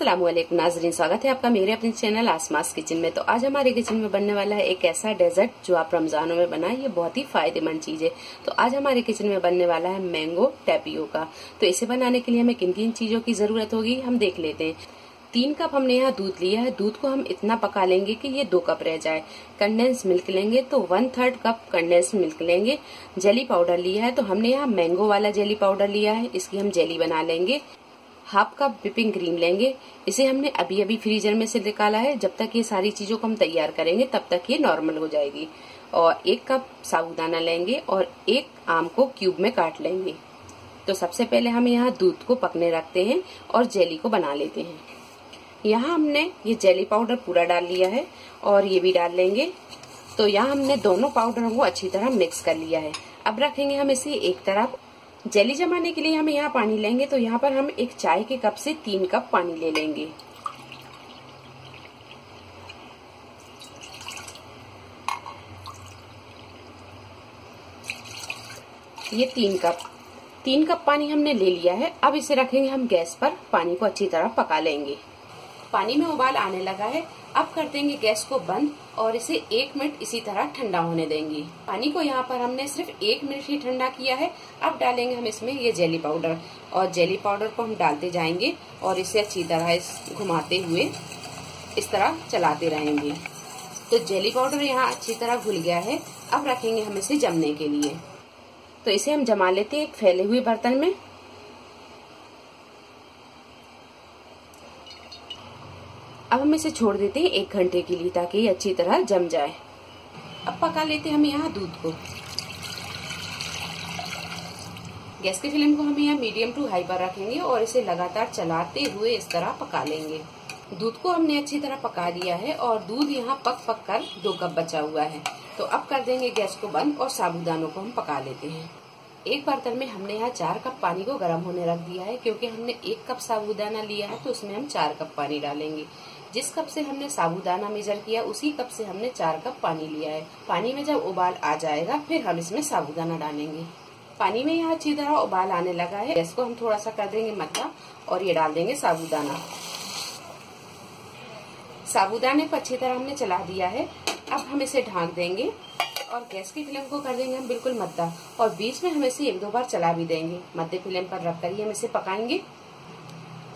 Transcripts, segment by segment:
अस्सलामुअलैकुम नाज़रीन, स्वागत है आपका मेरे अपने चैनल आसमास किचन में। तो आज हमारे किचन में बनने वाला है एक ऐसा डेजर्ट जो आप रमजानों में बनाए, ये बहुत ही फायदेमंद चीज है। तो आज हमारे किचन में बनने वाला है मैंगो टैपियोका। तो इसे बनाने के लिए हमें किन किन चीजों की जरूरत होगी हम देख लेते हैं। 3 कप हमने यहाँ दूध लिया है। दूध को हम इतना पका लेंगे कि ये 2 कप रह जाए। कंडेंस मिल्क लेंगे तो 1/3 कप कंडेंस मिल्क लेंगे। जेली पाउडर लिया है तो हमने यहाँ मैंगो वाला जेली पाउडर लिया है, इसकी हम जेली बना लेंगे। 1/2 कप व्हिपिंग क्रीम लेंगे, इसे हमने अभी अभी फ्रीजर में से निकाला है। जब तक ये सारी चीजों को हम तैयार करेंगे तब तक ये नॉर्मल हो जाएगी। और 1 कप साबूदाना लेंगे और 1 आम को क्यूब में काट लेंगे। तो सबसे पहले हम यहाँ दूध को पकने रखते हैं और जेली को बना लेते हैं। यहाँ हमने ये जेली पाउडर पूरा डाल लिया है और ये भी डाल लेंगे। तो यहाँ हमने दोनों पाउडरों को अच्छी तरह मिक्स कर लिया है। अब रखेंगे हम इसे एक तरफ। जेली जमाने के लिए हम यहाँ पानी लेंगे तो यहाँ पर हम एक चाय के कप से 3 कप पानी ले लेंगे। ये 3 कप पानी हमने ले लिया है। अब इसे रखेंगे हम गैस पर, पानी को अच्छी तरह पका लेंगे। पानी में उबाल आने लगा है। अब कर देंगे गैस को बंद और इसे 1 मिनट इसी तरह ठंडा होने देंगे। पानी को यहाँ पर हमने सिर्फ 1 मिनट ही ठंडा किया है। अब डालेंगे हम इसमें ये जेली पाउडर और जेली पाउडर को हम डालते जाएंगे और इसे अच्छी तरह घुमाते हुए इस तरह चलाते रहेंगे। तो जेली पाउडर यहाँ अच्छी तरह घुल गया है। अब रखेंगे हम इसे जमने के लिए। तो इसे हम जमा लेते हैं एक फैले हुए बर्तन में। अब हम इसे छोड़ देते हैं 1 घंटे के लिए ताकि ये अच्छी तरह जम जाए। अब पका लेते हैं हम यहाँ दूध को। गैस की फ्लेम को हम यहाँ मीडियम टू हाई पर रखेंगे और इसे लगातार चलाते हुए इस तरह पका लेंगे। दूध को हमने अच्छी तरह पका लिया है और दूध यहाँ पक कर 2 कप बचा हुआ है। तो अब कर देंगे गैस को बंद और साबूदानों को हम पका लेते हैं। एक बर्तन में हमने यहाँ 4 कप पानी को गर्म होने रख दिया है। क्योंकि हमने 1 कप साबूदाना लिया है तो उसमें हम 4 कप पानी डालेंगे। जिस कप से हमने साबूदाना मेजर किया उसी कप से हमने 4 कप पानी लिया है। पानी में जब उबाल आ जाएगा फिर हम इसमें साबूदाना डालेंगे। पानी में यहाँ अच्छी तरह उबाल आने लगा है। गैस को हम थोड़ा सा कर देंगे मद्दा और ये डाल देंगे साबूदाना। साबूदाने को अच्छी तरह हमने चला दिया है। अब हम इसे ढाँक देंगे और गैस की फ्लेम को कर देंगे हम बिल्कुल मद्दा और बीच में हम इसे 1-2 बार चला भी देंगे। मध्य फ्लेम पर रखकर ही हम इसे पकाएंगे।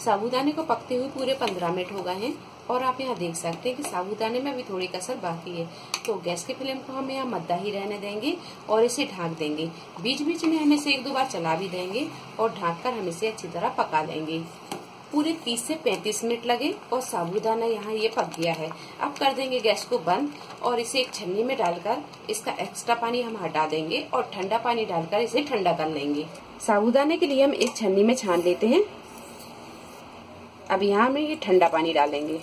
साबूदाने को पकते हुए पूरे 15 मिनट हो गए हैं और आप यहाँ देख सकते हैं कि साबूदाने में अभी थोड़ी कसर बाकी है। तो गैस की फ्लेम को हम यहाँ मद्दा ही रहने देंगे और इसे ढक देंगे। बीच बीच में हम इसे 1-2 बार चला भी देंगे और ढककर हम इसे अच्छी तरह पका लेंगे। पूरे 30 से 35 मिनट लगे और साबूदाना यहाँ ये पक गया है। अब कर देंगे गैस को बंद और इसे एक छन्नी में डालकर इसका एक्स्ट्रा पानी हम हटा देंगे और ठंडा पानी डालकर इसे ठंडा कर लेंगे। साबूदाने के लिए हम एक छन्नी में छान लेते हैं। अब यहाँ में ये ठंडा पानी डालेंगे।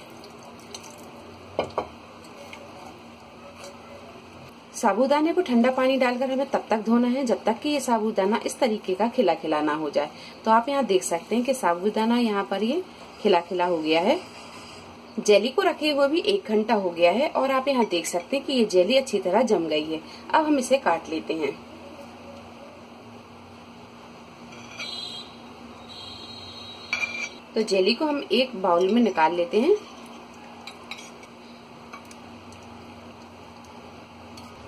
साबूदाने को ठंडा पानी डालकर हमें तब तक धोना है जब तक कि ये साबूदाना इस तरीके का खिला खिला ना हो जाए। तो आप यहाँ देख सकते हैं कि साबूदाना यहाँ पर ये खिला खिला हो गया है। जेली को रखे हुए भी 1 घंटा हो गया है और आप यहाँ देख सकते हैं कि ये जेली अच्छी तरह जम गई है। अब हम इसे काट लेते हैं। तो जेली को हम एक बाउल में निकाल लेते हैं।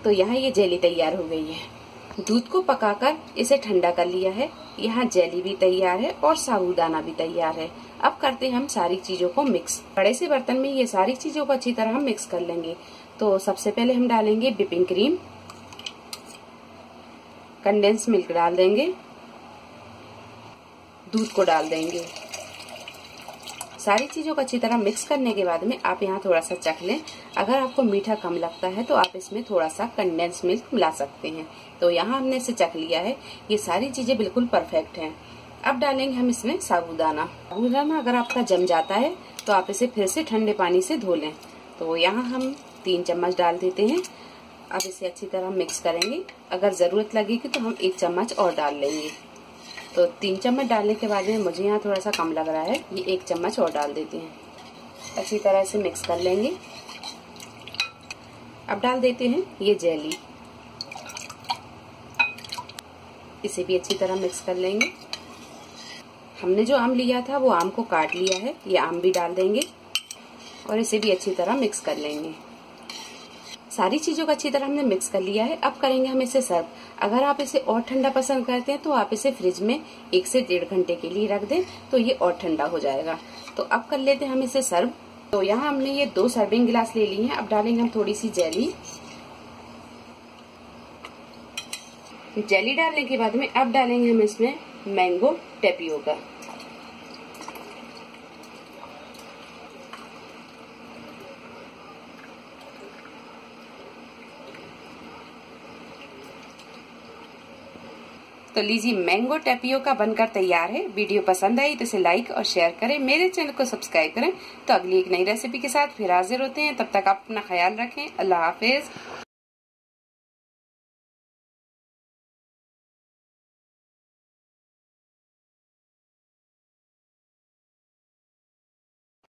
तो यहाँ ये जेली तैयार हो गई है। दूध को पकाकर इसे ठंडा कर लिया है। यहाँ जेली भी तैयार है और साबूदाना भी तैयार है। अब करते हैं हम सारी चीजों को मिक्स। बड़े से बर्तन में ये सारी चीजों को अच्छी तरह हम मिक्स कर लेंगे। तो सबसे पहले हम डालेंगे व्हिपिंग क्रीम, कंडेंस मिल्क डाल देंगे, दूध को डाल देंगे। सारी चीजों को अच्छी तरह मिक्स करने के बाद में आप यहाँ थोड़ा सा चख लें। अगर आपको मीठा कम लगता है तो आप इसमें थोड़ा सा कंडेंस मिल्क मिला सकते हैं। तो यहाँ हमने इसे चख लिया है। ये सारी चीजें बिल्कुल परफेक्ट हैं। अब डालेंगे हम इसमें साबूदाना। साबूदाना अगर आपका जम जाता है तो आप इसे फिर से ठंडे पानी से धो लें। तो यहाँ हम 3 चम्मच डाल देते हैं। अब इसे अच्छी तरह मिक्स करेंगे। अगर जरूरत लगेगी तो हम 1 चम्मच और डाल लेंगे। तो 3 चम्मच डालने के बाद में मुझे यहाँ थोड़ा सा कम लग रहा है, ये 1 चम्मच और डाल देते हैं। अच्छी तरह से मिक्स कर लेंगे। अब डाल देते हैं ये जेली, इसे भी अच्छी तरह मिक्स कर लेंगे। हमने जो आम लिया था वो आम को काट लिया है, ये आम भी डाल देंगे और इसे भी अच्छी तरह मिक्स कर लेंगे। सारी चीजों को अच्छी तरह हमने मिक्स कर लिया है। अब करेंगे हम इसे सर्व। अगर आप इसे और ठंडा पसंद करते हैं तो आप इसे फ्रिज में 1 से 1.5 घंटे के लिए रख दें, तो ये और ठंडा हो जाएगा। तो अब कर लेते हैं हम इसे सर्व। तो यहाँ हमने ये 2 सर्विंग गिलास ले ली हैं। अब डालेंगे हम थोड़ी सी जेली। जेली डालने के बाद में अब डालेंगे हम इसमें मैंगो टेपियोका। तो लीजिए, मैंगो टेपियोका बनकर तैयार है। वीडियो पसंद आई तो इसे लाइक और शेयर करें, मेरे चैनल को सब्सक्राइब करें। तो अगली एक नई रेसिपी के साथ फिर हाजिर होते हैं। तब तक आप अपना ख्याल रखें। अल्लाह हाफिज।